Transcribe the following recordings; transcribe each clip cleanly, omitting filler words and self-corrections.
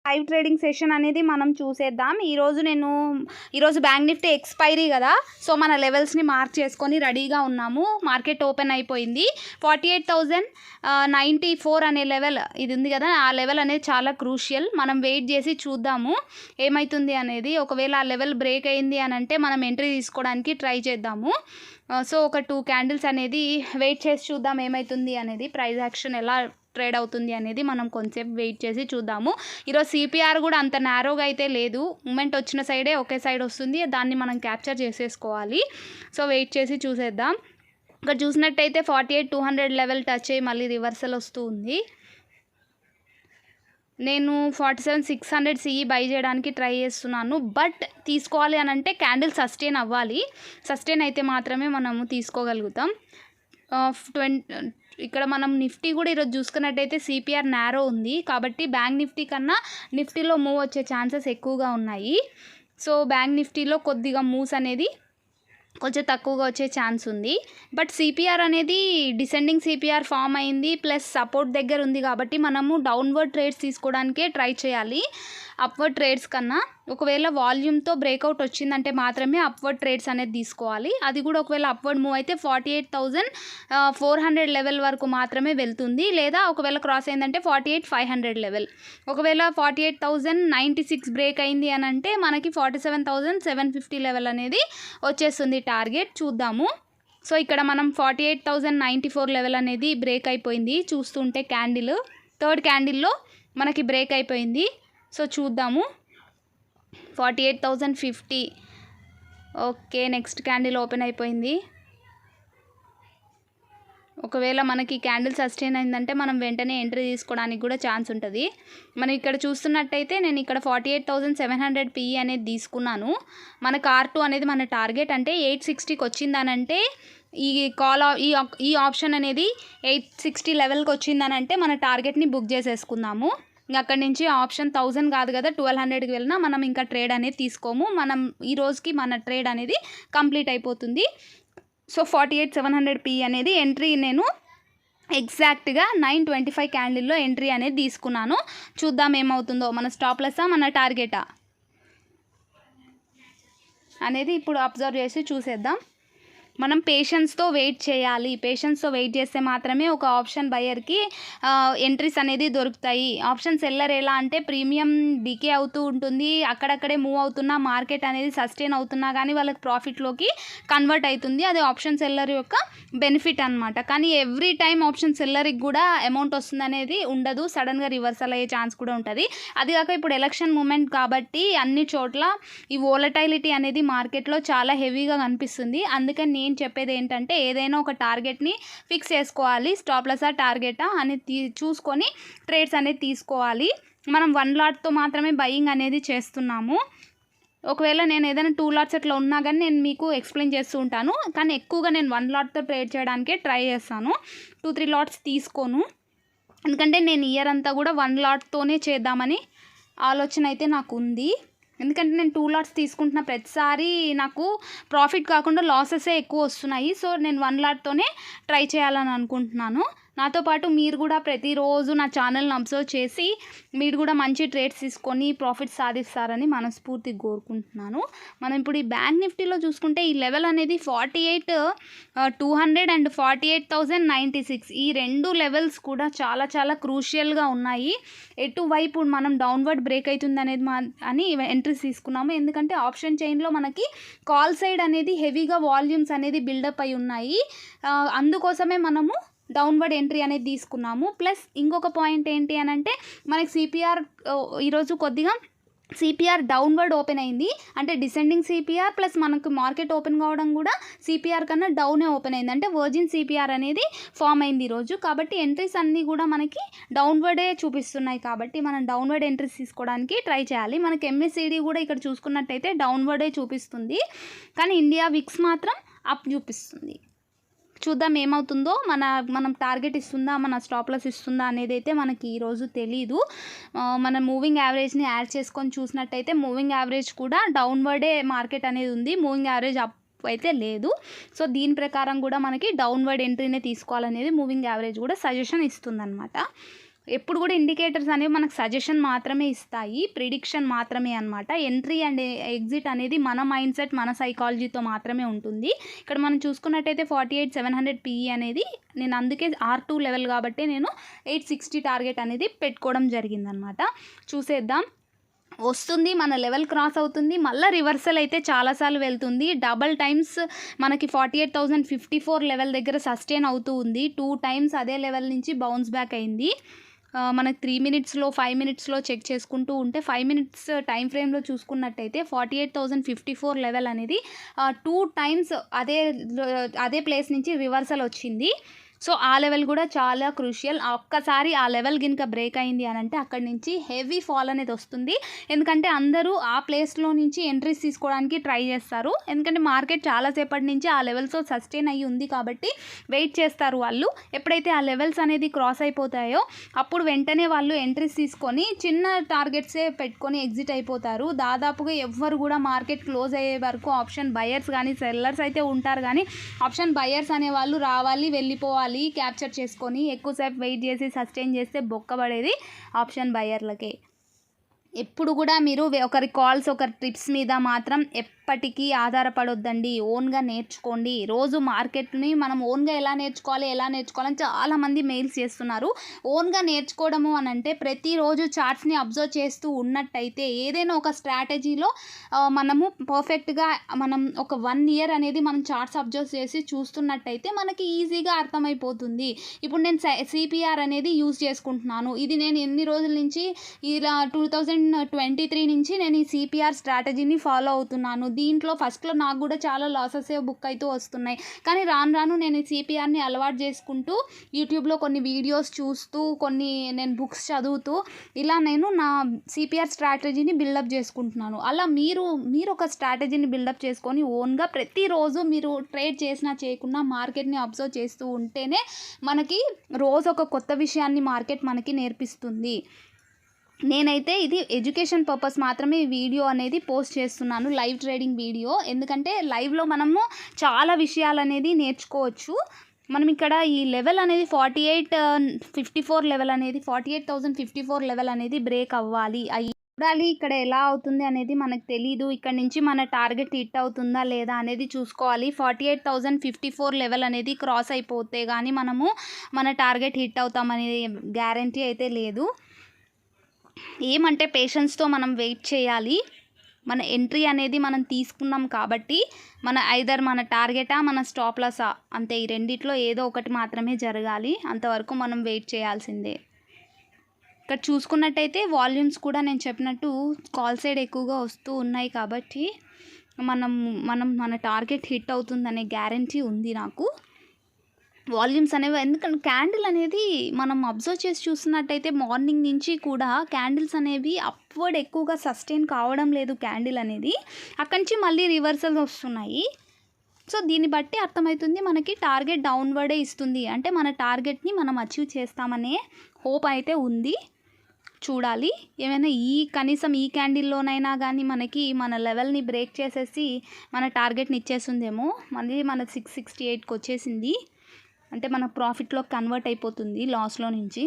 Live trading session అనేది మనం చూసేద్దాం. ఈరోజు బ్యాంక్ నిఫ్టీ ఎక్స్పైరీ కదా, సో మన లెవెల్స్ని మార్క్ చేసుకొని రెడీగా ఉన్నాము. మార్కెట్ ఓపెన్ అయిపోయింది. 48,094 అనే లెవెల్ ఇది ఉంది కదా, ఆ లెవెల్ అనేది చాలా క్రూషియల్. మనం వెయిట్ చేసి చూద్దాము ఏమవుతుంది అనేది. ఒకవేళ ఆ లెవెల్ బ్రేక్ అయింది అని అంటే మనం ఎంట్రీ తీసుకోవడానికి ట్రై చేద్దాము. సో ఒక 2 క్యాండిల్స్ అనేది వెయిట్ చేసి చూద్దాం ఏమవుతుంది అనేది. ప్రైస్ యాక్షన్ ఎలా ట్రేడ్ అవుతుంది అనేది మనం కొంచెంసేపు వెయిట్ చేసి చూద్దాము. ఈరోజు సిపిఆర్ కూడా అంత నారోగా అయితే లేదు. మూమెంట్ వచ్చిన సైడే ఒకే సైడ్ వస్తుంది, దాన్ని మనం క్యాప్చర్ చేసేసుకోవాలి. సో వెయిట్ చేసి చూసేద్దాం. ఇక్కడ చూసినట్టయితే 48,200 లెవెల్ టచ్ అయ్యి మళ్ళీ రివర్సల్ వస్తూ ఉంది. నేను 47,600 సిఈ బై చేయడానికి ట్రై చేస్తున్నాను. బట్ తీసుకోవాలి అని అంటే క్యాండిల్ సస్టైన్ అవ్వాలి. సస్టైన్ అయితే మాత్రమే మనము తీసుకోగలుగుతాం. ఇక్కడ మనం నిఫ్టీ కూడా ఈరోజు చూసుకున్నట్టయితే సిపిఆర్ నారో ఉంది, కాబట్టి బ్యాంక్ నిఫ్టీ కన్నా నిఫ్టీలో మూవ్ వచ్చే ఛాన్సెస్ ఎక్కువగా ఉన్నాయి. సో బ్యాంక్ నిఫ్టీలో కొద్దిగా మూవ్స్ అనేది కొంచెం తక్కువగా వచ్చే ఛాన్స్ ఉంది. బట్ సిపిఆర్ అనేది డిసెండింగ్ సిపిఆర్ ఫామ్ అయింది, ప్లస్ సపోర్ట్ దగ్గర ఉంది, కాబట్టి మనము డౌన్వర్డ్ ట్రేడ్స్ తీసుకోవడానికే ట్రై చేయాలి అప్వర్డ్ ట్రేడ్స్ కన్నా. ఒకవేళ వాల్యూమ్తో బ్రేక్అవుట్ వచ్చిందంటే మాత్రమే అప్వర్డ్ ట్రేడ్స్ అనేది తీసుకోవాలి. అది కూడా ఒకవేళ అప్వర్డ్ మూవ్ అయితే 48,400 లెవెల్ వరకు మాత్రమే వెళ్తుంది, లేదా ఒకవేళ క్రాస్ అయిందంటే 48,500 లెవెల్. ఒకవేళ 48,096 బ్రేక్ అయింది అని అంటే మనకి 47,750 లెవెల్ అనేది వచ్చేస్తుంది టార్గెట్. చూద్దాము. సో ఇక్కడ మనం 48,094 లెవెల్ అనేది బ్రేక్ అయిపోయింది. చూస్తుంటే క్యాండిల్ థర్డ్ క్యాండిల్లో మనకి బ్రేక్ అయిపోయింది. సో చూద్దాము. 48,050. ఓకే, నెక్స్ట్ క్యాండిల్ ఓపెన్ అయిపోయింది. ఒకవేళ మనకి క్యాండిల్ సస్టైన్ అయిందంటే మనం వెంటనే ఎంట్రీ తీసుకోవడానికి కూడా ఛాన్స్ ఉంటుంది. మనం ఇక్కడ చూస్తున్నట్టయితే నేను ఇక్కడ 48,700 పిఈ అనేది తీసుకున్నాను. మనకు R2 అనేది మన టార్గెట్. అంటే 860కి వచ్చిందనంటే ఈ ఆప్షన్ అనేది 860 లెవెల్కి వచ్చిందనంటే మన టార్గెట్ని బుక్ చేసేసుకుందాము. ఇంకా అక్కడి నుంచి ఆప్షన్ 1000 కాదు కదా, 1200కి వెళ్ళినా మనం ఇంకా ట్రేడ్ అనేది తీసుకోము. మనం ఈ రోజుకి మన ట్రేడ్ అనేది కంప్లీట్ అయిపోతుంది. సో 48,700 పి అనేది ఎంట్రీ నేను ఎగ్జాక్ట్గా 925 క్యాండిల్లో ఎంట్రీ అనేది తీసుకున్నాను. చూద్దాం ఏమవుతుందో. మన స్టాప్ లాసా మన టార్గెటా అనేది ఇప్పుడు అబ్జర్వ్ చేసి చూసేద్దాం. మనం పేషెన్స్తో వెయిట్ చేయాలి. పేషెన్స్తో వెయిట్ చేస్తే మాత్రమే ఒక ఆప్షన్ బయర్కి ఎంట్రీస్ అనేది దొరుకుతాయి. ఆప్షన్ సెల్లర్ ఎలా అంటే ప్రీమియం డికే అవుతూ ఉంటుంది, అక్కడక్కడే మూవ్ అవుతున్నా మార్కెట్ అనేది సస్టైన్ అవుతున్నా కానీ వాళ్ళకి ప్రాఫిట్లోకి కన్వర్ట్ అవుతుంది. అది ఆప్షన్ సెల్లర్ యొక్క బెనిఫిట్ అనమాట. కానీ ఎవ్రీ టైం ఆప్షన్ సెల్లర్కి కూడా అమౌంట్ వస్తుంది అనేది ఉండదు. సడన్గా రివర్సల్ అయ్యే ఛాన్స్ కూడా ఉంటుంది. అది కాక ఇప్పుడు ఎలక్షన్ మూమెంట్ కాబట్టి అన్ని చోట్ల ఈ వోలటైలిటీ అనేది మార్కెట్లో చాలా హెవీగా కనిపిస్తుంది. అందుకని నేను చెప్పేది ఏంటంటే ఏదైనా ఒక టార్గెట్ని ఫిక్స్ చేసుకోవాలి. స్టాప్ లాసా టార్గెటా అని చూసుకొని ట్రేడ్స్ అనేది తీసుకోవాలి. మనం 1 లాట్తో మాత్రమే బయింగ్ అనేది చేస్తున్నాము. ఒకవేళ నేను ఏదైనా 2 లాట్స్ అట్లా ఉన్నా కానీ నేను మీకు ఎక్స్ప్లెయిన్ చేస్తూ ఉంటాను. కానీ ఎక్కువగా నేను 1 లాట్తో ట్రేడ్ చేయడానికే ట్రై చేస్తాను. 2-3 లాట్స్ తీసుకోను. ఎందుకంటే నేను ఇయర్ అంతా కూడా 1 లాట్తోనే చేద్దామని ఆలోచన అయితే నాకు ఉంది. ఎందుకంటే నేను 2 లాట్స్ తీసుకుంటున్న ప్రతిసారి నాకు ప్రాఫిట్ కాకుండా లాసెసే ఎక్కువ వస్తున్నాయి. సో నేను 1 లాట్తోనే ట్రై చేయాలని అనుకుంటున్నాను. నాతో పాటు మీరు కూడా ప్రతిరోజు నా ఛానల్ని అబ్జర్వ్ చేసి మీరు కూడా మంచి ట్రేడ్స్ తీసుకొని ప్రాఫిట్ సాధిస్తారని మనస్ఫూర్తిగా కోరుకుంటున్నాను. మనం ఇప్పుడు ఈ బ్యాంక్ నిఫ్టీలో చూసుకుంటే ఈ లెవెల్ అనేది 48,200 అండ్ 48,096 ఈ 2 లెవెల్స్ కూడా చాలా చాలా క్రూషియల్గా ఉన్నాయి. ఎటువైపు మనం డౌన్వర్డ్ బ్రేక్ అవుతుంది అనేది అని ఎంట్రీస్ తీసుకున్నాము. ఎందుకంటే ఆప్షన్ చైన్లో మనకి కాల్ సైడ్ అనేది హెవీగా వాల్యూమ్స్ అనేది బిల్డప్ అయి ఉన్నాయి. అందుకోసమే మనము డౌన్వర్డ్ ఎంట్రీ అనేది తీసుకున్నాము. ప్లస్ ఇంకొక పాయింట్ ఏంటి అని అంటే మనకి సిపిఆర్ ఈరోజు కొద్దిగా సిపిఆర్ డౌన్వర్డ్ ఓపెన్ అయింది. అంటే డిసెండింగ్ సిపిఆర్ ప్లస్ మనకు మార్కెట్ ఓపెన్ కావడం కూడా సిపిఆర్ కన్నా డౌనే ఓపెన్ అయింది. అంటే వర్జిన్ సిపిఆర్ అనేది ఫామ్ అయింది ఈరోజు. కాబట్టి ఎంట్రీస్ అన్నీ కూడా మనకి డౌన్వర్డే చూపిస్తున్నాయి. కాబట్టి మనం డౌన్వర్డ్ ఎంట్రీస్ తీసుకోవడానికి ట్రై చేయాలి. మనకి ఎంఎస్సిడి కూడా ఇక్కడ చూసుకున్నట్టయితే డౌన్వర్డే చూపిస్తుంది, కానీ ఇండియా విక్స్ మాత్రం అప్ చూపిస్తుంది. చూద్దాం ఏమవుతుందో. మనం టార్గెట్ ఇస్తుందా, మన స్టాప్ లాస్ ఇస్తుందా అనేది అయితే మనకి ఈరోజు తెలీదు. మన మూవింగ్ యావరేజ్ని యాడ్ చేసుకొని చూసినట్టయితే మూవింగ్ యావరేజ్ కూడా డౌన్వర్డే మార్కెట్ అనేది ఉంది, మూవింగ్ యావరేజ్ అప్ అయితే లేదు. సో దీని ప్రకారం కూడా మనకి డౌన్వర్డ్ ఎంట్రీనే తీసుకోవాలనేది మూవింగ్ యావరేజ్ కూడా సజెషన్ ఇస్తుందన్నమాట. ఎప్పుడు కూడా ఇండికేటర్స్ అనేవి మనకు సజెషన్ మాత్రమే ఇస్తాయి, ప్రిడిక్షన్ మాత్రమే అనమాట. ఎంట్రీ అండ్ ఎగ్జిట్ అనేది మన మైండ్ సెట్, మన సైకాలజీతో మాత్రమే ఉంటుంది. ఇక్కడ మనం చూసుకున్నట్టయితే 48,700 PE అనేది నేను అందుకే R2 లెవెల్ కాబట్టి నేను 860 టార్గెట్ అనేది పెట్టుకోవడం జరిగిందనమాట. చూసేద్దాం. వస్తుంది, మన లెవెల్ క్రాస్ అవుతుంది, మళ్ళీ రివర్సల్ అయితే చాలాసార్లు వెళ్తుంది. డబల్ టైమ్స్ మనకి 48,054 లెవెల్ దగ్గర సస్టైన్ అవుతూ ఉంది. 2 టైమ్స్ అదే లెవెల్ నుంచి బౌన్స్ బ్యాక్ అయింది. మనకి 3 మినిట్స్లో 5 మినిట్స్లో చెక్ చేసుకుంటూ ఉంటే 5 మినిట్స్ టైం ఫ్రేమ్లో చూసుకున్నట్టయితే 48,054 లెవెల్ అనేది 2 టైమ్స్ అదే ప్లేస్ నుంచి రివర్సల్ వచ్చింది. సో ఆ లెవెల్ కూడా చాలా క్రూషియల్. ఒక్కసారి ఆ లెవెల్ గినక బ్రేక్ అయింది అని అంటే అక్కడి నుంచి హెవీ ఫాల్ అనేది వస్తుంది. ఎందుకంటే అందరూ ఆ ప్లేస్లో నుంచి ఎంట్రీస్ తీసుకోవడానికి ట్రై చేస్తారు. ఎందుకంటే మార్కెట్ చాలాసేపటి నుంచి ఆ లెవెల్స్తో సస్టైన్ అయ్యి ఉంది కాబట్టి వెయిట్ చేస్తారు వాళ్ళు. ఎప్పుడైతే ఆ లెవెల్స్ అనేది క్రాస్ అయిపోతాయో అప్పుడు వెంటనే వాళ్ళు ఎంట్రీస్ తీసుకొని చిన్న టార్గెట్సే పెట్టుకొని ఎగ్జిట్ అయిపోతారు. దాదాపుగా ఎవ్వరు కూడా మార్కెట్ క్లోజ్ అయ్యే వరకు ఆప్షన్ బయర్స్ కానీ సెల్లర్స్ అయితే ఉంటారు, కానీ ఆప్షన్ బయర్స్ అనే వాళ్ళు రావాలి, వెళ్ళిపోవాలి, క్యాప్చర్ చేసుకొని ఎక్కువసేపు వెయిట్ చేసి సస్టైన్ చేస్తే బొక్కబడేది ఆప్షన్ బయర్లకే. ఎప్పుడు కూడా మీరు ఒకరి కాల్స్, ఒకరి టిప్స్ మీద మాత్రం ఎప్పటికీ ఆధారపడొద్దండి. ఓన్గా నేర్చుకోండి. రోజు మార్కెట్ని మనం ఓన్గా ఎలా నేర్చుకోవాలని చాలామంది మెయిల్స్ చేస్తున్నారు. ఓన్గా నేర్చుకోవడము అని అంటే ప్రతిరోజు చార్ట్స్ని అబ్జర్వ్ చేస్తూ ఉన్నట్టయితే ఏదైనా ఒక స్ట్రాటజీలో మనము పర్ఫెక్ట్గా మనం ఒక 1 ఇయర్ అనేది మనం చార్ట్స్ అబ్జర్వ్ చేసి చూస్తున్నట్టయితే మనకి ఈజీగా అర్థమైపోతుంది. ఇప్పుడు నేను CPR అనేది యూజ్ చేసుకుంటున్నాను. ఇది నేను ఎన్ని రోజుల నుంచి ఇలా 2023 నుంచి నేను ఈ CPR స్ట్రాటజీని ఫాలో అవుతున్నాను. దీంట్లో ఫస్ట్లో నాకు కూడా చాలా లాసెస్ బుక్ అవుతూ వస్తున్నాయి, కానీ రాను నేను ఈ CPRని అలవాటు చేసుకుంటూ యూట్యూబ్లో కొన్ని వీడియోస్ చూస్తూ నేను బుక్స్ చదువుతూ ఇలా నేను నా CPR స్ట్రాటజీని బిల్డప్ చేసుకుంటున్నాను. అలా మీరు ఒక స్ట్రాటజీని బిల్డప్ చేసుకొని ఓన్గా ప్రతిరోజు మీరు ట్రేడ్ చేసినా చేయకున్నా మార్కెట్ని అబ్జర్వ్ చేస్తూ ఉంటేనే మనకి రోజు ఒక కొత్త విషయాన్ని మార్కెట్ మనకి నేర్పిస్తుంది. నేనైతే ఇది ఎడ్యుకేషన్ పర్పస్ మాత్రమే ఈ వీడియో అనేది పోస్ట్ చేస్తున్నాను, లైవ్ ట్రేడింగ్ వీడియో. ఎందుకంటే లైవ్లో మనము చాలా విషయాలు అనేది నేర్చుకోవచ్చు. మనం ఇక్కడ ఈ లెవెల్ అనేది 48,054 లెవెల్ అనేది 48,054 లెవెల్ అనేది బ్రేక్ అవ్వాలి. చూడాలి ఇక్కడ ఎలా అవుతుంది అనేది మనకు తెలీదు. ఇక్కడ నుంచి మన టార్గెట్ హిట్ అవుతుందా లేదా అనేది చూసుకోవాలి. 48,054 లెవెల్ అనేది క్రాస్ అయిపోతే కానీ మనము మన టార్గెట్ హిట్ అవుతామనేది గ్యారంటీ అయితే లేదు. ఏమంటే పేషెన్స్తో మనం వెయిట్ చేయాలి. మన ఎంట్రీ అనేది మనం తీసుకున్నాం కాబట్టి ఐదర్ మన టార్గెటా మన స్టాప్ లాసా అంతే, ఈ రెండిట్లో ఏదో ఒకటి మాత్రమే జరగాలి. అంతవరకు మనం వెయిట్ చేయాల్సిందే. ఇక్కడ చూసుకున్నట్టయితే వాల్యూమ్స్ కూడా నేను చెప్పినట్టు కాల్ సైడ్ ఎక్కువగా వస్తూ ఉన్నాయి కాబట్టి మన టార్గెట్ హిట్ అవుతుందనే గ్యారంటీ ఉంది నాకు. వాల్యూమ్స్ అనేవి ఎందుకంటే క్యాండిల్ అనేది మనం అబ్జర్వ్ చేసి చూస్తున్నట్టయితే మార్నింగ్ నుంచి కూడా క్యాండిల్స్ అనేవి అప్వర్డ్ ఎక్కువగా సస్టైన్ కావడం లేదు. క్యాండిల్ అనేది అక్కడి నుంచి మళ్ళీ రివర్సల్స్ వస్తున్నాయి. సో దీన్ని బట్టి అర్థమవుతుంది మనకి టార్గెట్ డౌన్వర్డే ఇస్తుంది. అంటే మన టార్గెట్ని మనం అచీవ్ చేస్తామనే హోప్ అయితే ఉంది. చూడాలి ఏమైనా కనీసం ఈ క్యాండిల్లోనైనా కానీ మనకి మన లెవెల్ని బ్రేక్ చేసేసి మన టార్గెట్ని ఇచ్చేస్తుందేమో. మళ్ళీ మన 668కి వచ్చేసింది అంటే మన ప్రాఫిట్లో కన్వర్ట్ అయిపోతుంది లాస్లో నుంచి.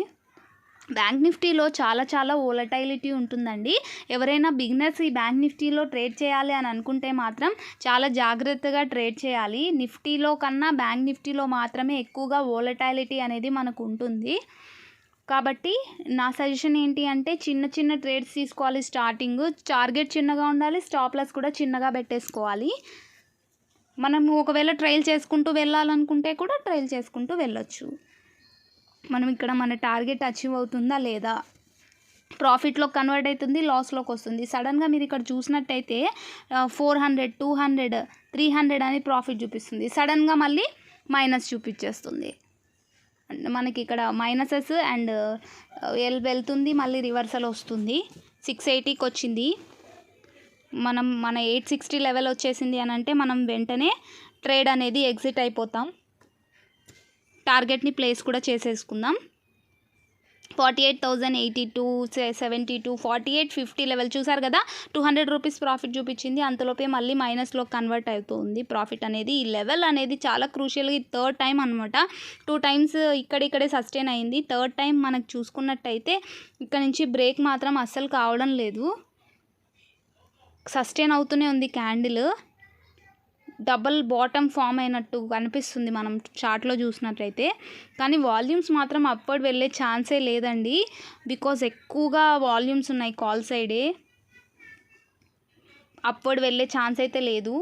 బ్యాంక్ నిఫ్టీలో చాలా వోలటైలిటీ ఉంటుందండి. ఎవరైనా బిగినర్స్ ఈ బ్యాంక్ నిఫ్టీలో ట్రేడ్ చేయాలి అని అనుకుంటే మాత్రం చాలా జాగ్రత్తగా ట్రేడ్ చేయాలి. నిఫ్టీలో కన్నా బ్యాంక్ నిఫ్టీలో మాత్రమే ఎక్కువగా వోలటైలిటీ అనేది మనకు ఉంటుంది. కాబట్టి నా సజెషన్ ఏంటి అంటే చిన్న ట్రేడ్స్ తీసుకోవాలి. స్టార్టింగ్ టార్గెట్ చిన్నగా ఉండాలి, స్టాప్ లాస్ కూడా చిన్నగా పెట్టేసుకోవాలి. మనము ఒకవేళ ట్రైల్ చేసుకుంటూ వెళ్ళాలనుకుంటే కూడా ట్రైల్ చేసుకుంటూ వెళ్ళొచ్చు. మనం ఇక్కడ మన టార్గెట్ అచీవ్ అవుతుందా లేదా, ప్రాఫిట్లో కన్వర్ట్ అవుతుంది, లాస్లోకి వస్తుంది. సడన్గా మీరు ఇక్కడ చూసినట్టయితే 400, 200, 300 అని ప్రాఫిట్ చూపిస్తుంది. సడన్గా మళ్ళీ మైనస్ చూపించేస్తుంది. మనకి ఇక్కడ మైనసెస్ అండ్ వెళ్తుంది, మళ్ళీ రివర్సల్ వస్తుంది. 680కి వచ్చింది. మన 860 లెవెల్ వచ్చేసింది అని అంటే మనం వెంటనే ట్రేడ్ అనేది ఎగ్జిట్ అయిపోతాం. టార్గెట్ని ప్లేస్ కూడా చేసేసుకుందాం. 48,082, 72, 48, 50 లెవెల్ చూసారు కదా. 200 రూపీస్ ప్రాఫిట్ చూపించింది. అంతలోపే మళ్ళీ మైనస్లో కన్వర్ట్ అవుతుంది ప్రాఫిట్ అనేది. ఈ లెవెల్ అనేది చాలా క్రూషియల్గా, ఇది థర్డ్ టైం అనమాట. 2 టైమ్స్ ఇక్కడే సస్టైన్ అయింది. థర్డ్ టైం మనకు చూసుకున్నట్టయితే ఇక్కడ నుంచి బ్రేక్ మాత్రం అస్సలు కావడం లేదు, సస్టైన్ అవుతూనే ఉంది క్యాండిల్. డబల్ బాటమ్ ఫామ్ అయినట్టు కనిపిస్తుంది మనం చార్ట్లో చూసినట్లయితే. కానీ వాల్యూమ్స్ మాత్రం అప్వర్డ్ వెళ్ళే ఛాన్సే లేదండి, బికాజ్ ఎక్కువగా వాల్యూమ్స్ ఉన్నాయి కాల్ సైడే. అప్వర్డ్ వెళ్ళే ఛాన్స్ అయితే లేదు.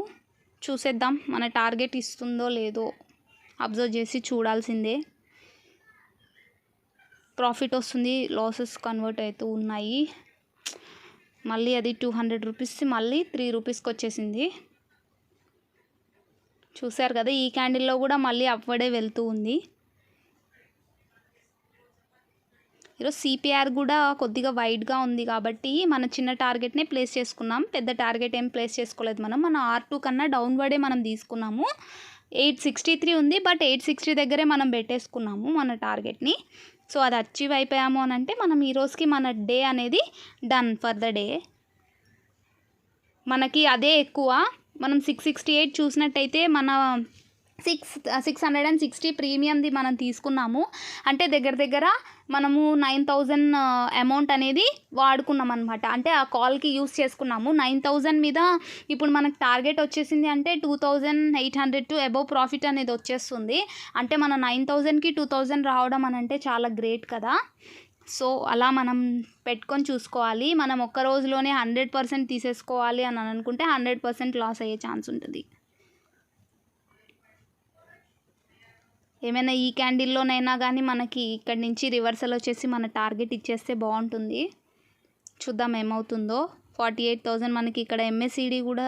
చూసేద్దాం మన టార్గెట్ ఇస్తుందో లేదో, అబ్జర్వ్ చేసి చూడాల్సిందే. ప్రాఫిట్ వస్తుంది, లాసెస్ కన్వర్ట్ అవుతూ ఉన్నాయి. మళ్ళీ అది 200 రూపీస్ మళ్ళీ 3 రూపీస్కి వచ్చేసింది. చూసారు కదా, ఈ క్యాండిల్లో కూడా మళ్ళీ అప్వర్డే వెళ్తూ ఉంది. ఈరోజు సిపిఆర్ కూడా కొద్దిగా వైడ్గా ఉంది కాబట్టి మన చిన్న టార్గెట్నే ప్లేస్ చేసుకున్నాం, పెద్ద టార్గెట్ ఏం ప్లేస్ చేసుకోలేదు మనం. మన R2 కన్నా డౌన్వర్డే మనం తీసుకున్నాము. 863 ఉంది, బట్ 860 దగ్గరే మనం పెట్టేసుకున్నాము మన టార్గెట్ని. సో అది అచీవ్ అయిపోయాము అని అంటే మనం ఈ రోజుకి మన డే అనేది డన్ ఫర్ ద డే. మనకి అదే ఎక్కువ. మనం 668 చూసినట్టయితే మన 660 ప్రీమియంది మనం తీసుకున్నాము. అంటే దగ్గర మనము 9,000 అమౌంట్ అనేది వాడుకున్నాం అనమాట. అంటే ఆ కాల్కి యూస్ చేసుకున్నాము. 9,000 మీద ఇప్పుడు మనకు టార్గెట్ వచ్చేసింది అంటే 2,800 టు అబవ్ ప్రాఫిట్ అనేది వచ్చేస్తుంది. అంటే మన 9,000కి 2,000 రావడం అని అంటే చాలా గ్రేట్ కదా. సో అలా మనం పెట్టుకొని చూసుకోవాలి. మనం ఒక్క రోజులోనే 100% తీసేసుకోవాలి అని అనుకుంటే 100% లాస్ అయ్యే ఛాన్స్ ఉంటుంది. ఏమైనా ఈ క్యాండిల్లోనైనా కానీ మనకి ఇక్కడి నుంచి రివర్సల్ వచ్చేసి మన టార్గెట్ ఇచ్చేస్తే బాగుంటుంది. చూద్దాం ఏమవుతుందో. 48,000 మనకి ఇక్కడ MACD కూడా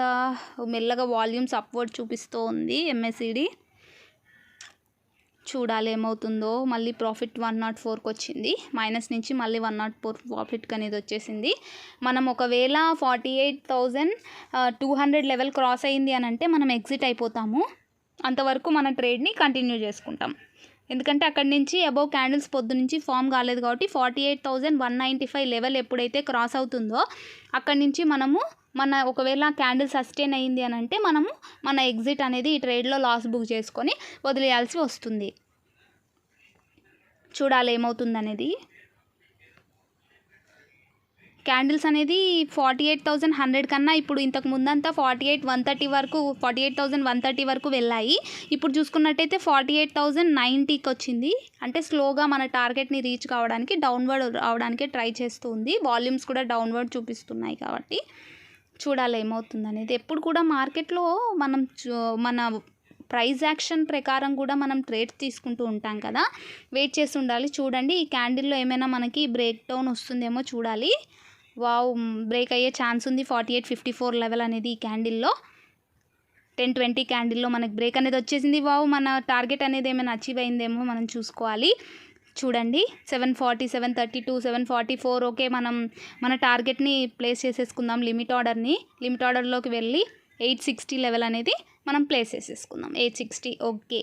మెల్లగా వాల్యూమ్స్ అప్వర్డ్ చూపిస్తూ ఉంది. MACD చూడాలి ఏమవుతుందో. మళ్ళీ ప్రాఫిట్ 104కి వచ్చింది, మైనస్ నుంచి మళ్ళీ 104 ప్రాఫిట్కి అనేది వచ్చేసింది. మనం ఒకవేళ 48,200 లెవెల్ క్రాస్ అయింది అని అంటే మనం ఎగ్జిట్ అయిపోతాము. అంతవరకు మన ట్రేడ్ని కంటిన్యూ చేసుకుంటాం. ఎందుకంటే అక్కడి నుంచి అబౌవ్ క్యాండిల్స్ పొద్దు నుంచి ఫామ్ కాలేదు కాబట్టి 48,195 లెవెల్ ఎప్పుడైతే క్రాస్ అవుతుందో అక్కడి నుంచి మనము ఒకవేళ క్యాండిల్ సస్టైన్ అయింది అని అంటే మనము మన ఎగ్జిట్ అనేది ఈ ట్రేడ్లో లాస్ బుక్ చేసుకొని వదిలేయాల్సి వస్తుంది. చూడాలి ఏమవుతుంది అనేది. క్యాండిల్స్ అనేది 48,100 కన్నా ఇప్పుడు ఇంతకు ముందంతా 48,130 వరకు వెళ్ళాయి. ఇప్పుడు చూసుకున్నట్టయితే 48,090కి వచ్చింది. అంటే స్లోగా మన టార్గెట్ని రీచ్ కావడానికి డౌన్వర్డ్ రావడానికి ట్రై చేస్తూ ఉంది. వాల్యూమ్స్ కూడా డౌన్వర్డ్ చూపిస్తున్నాయి కాబట్టి చూడాలి ఏమవుతుంది అనేది. ఎప్పుడు కూడా మార్కెట్లో మనం మన ప్రైస్ యాక్షన్ ప్రకారం కూడా మనం ట్రేడ్ తీసుకుంటూ ఉంటాం కదా, వెయిట్ చేసి ఉండాలి. చూడండి ఈ క్యాండిల్లో ఏమైనా మనకి బ్రేక్ డౌన్ వస్తుందేమో చూడాలి. వావ్, బ్రేక్ అయ్యే ఛాన్స్ ఉంది. 48.54 లెవెల్ అనేది ఈ క్యాండిల్లో 10-20 క్యాండిల్లో మనకి బ్రేక్ అనేది వచ్చేసింది. వావ్, మన టార్గెట్ అనేది ఏమైనా అచీవ్ అయిందేమో మనం చూసుకోవాలి. చూడండి 740, 732, 744. ఓకే, మనం మన టార్గెట్ని ప్లేస్ చేసేసుకుందాం. లిమిట్ ఆర్డర్లోకి వెళ్ళి 860 లెవెల్ అనేది మనం ప్లేస్ చేసేసుకుందాం. 860. ఓకే,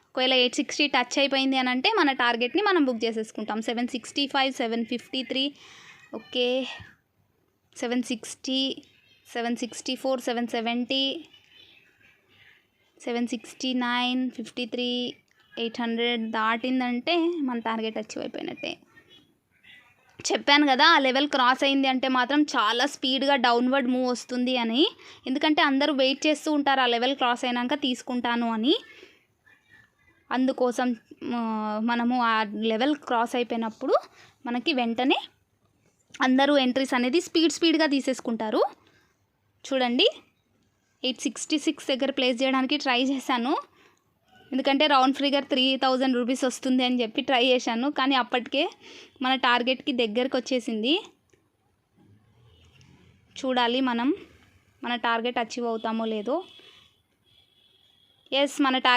ఒకవేళ 860 టచ్ అయిపోయింది అని అంటే మన టార్గెట్ని మనం బుక్ చేసేసుకుంటాం. 765, 753. ఓకే, 760, 764, 770, 769, 53, 800 దాటిందంటే మన టార్గెట్ అచీవ్ అయిపోయినట్టే. చెప్పాను కదా, ఆ లెవెల్ క్రాస్ అయింది అంటే మాత్రం చాలా స్పీడ్గా డౌన్వర్డ్ మూవ్ వస్తుంది అని. ఎందుకంటే అందరూ వెయిట్ చేస్తూ ఉంటారు ఆ లెవెల్ క్రాస్ అయినాక తీసుకుంటాను అని. అందుకోసం మనము ఆ లెవెల్ క్రాస్ అయిపోయినప్పుడు మనకి వెంటనే అందరూ ఎంట్రీస్ అనేది స్పీడ్గా తీసేసుకుంటారు. చూడండి 866 దగ్గర ప్లేస్ చేయడానికి ట్రై చేశాను. ఎందుకంటే రౌండ్ ఫిగర్ 3,000 రూపీస్ వస్తుంది అని చెప్పి ట్రై చేశాను. కానీ అప్పటికే మన టార్గెట్కి దగ్గరకు వచ్చేసింది. చూడాలి మనం మన టార్గెట్ అచీవ్ అవుతామో లేదో. ఎస్, మన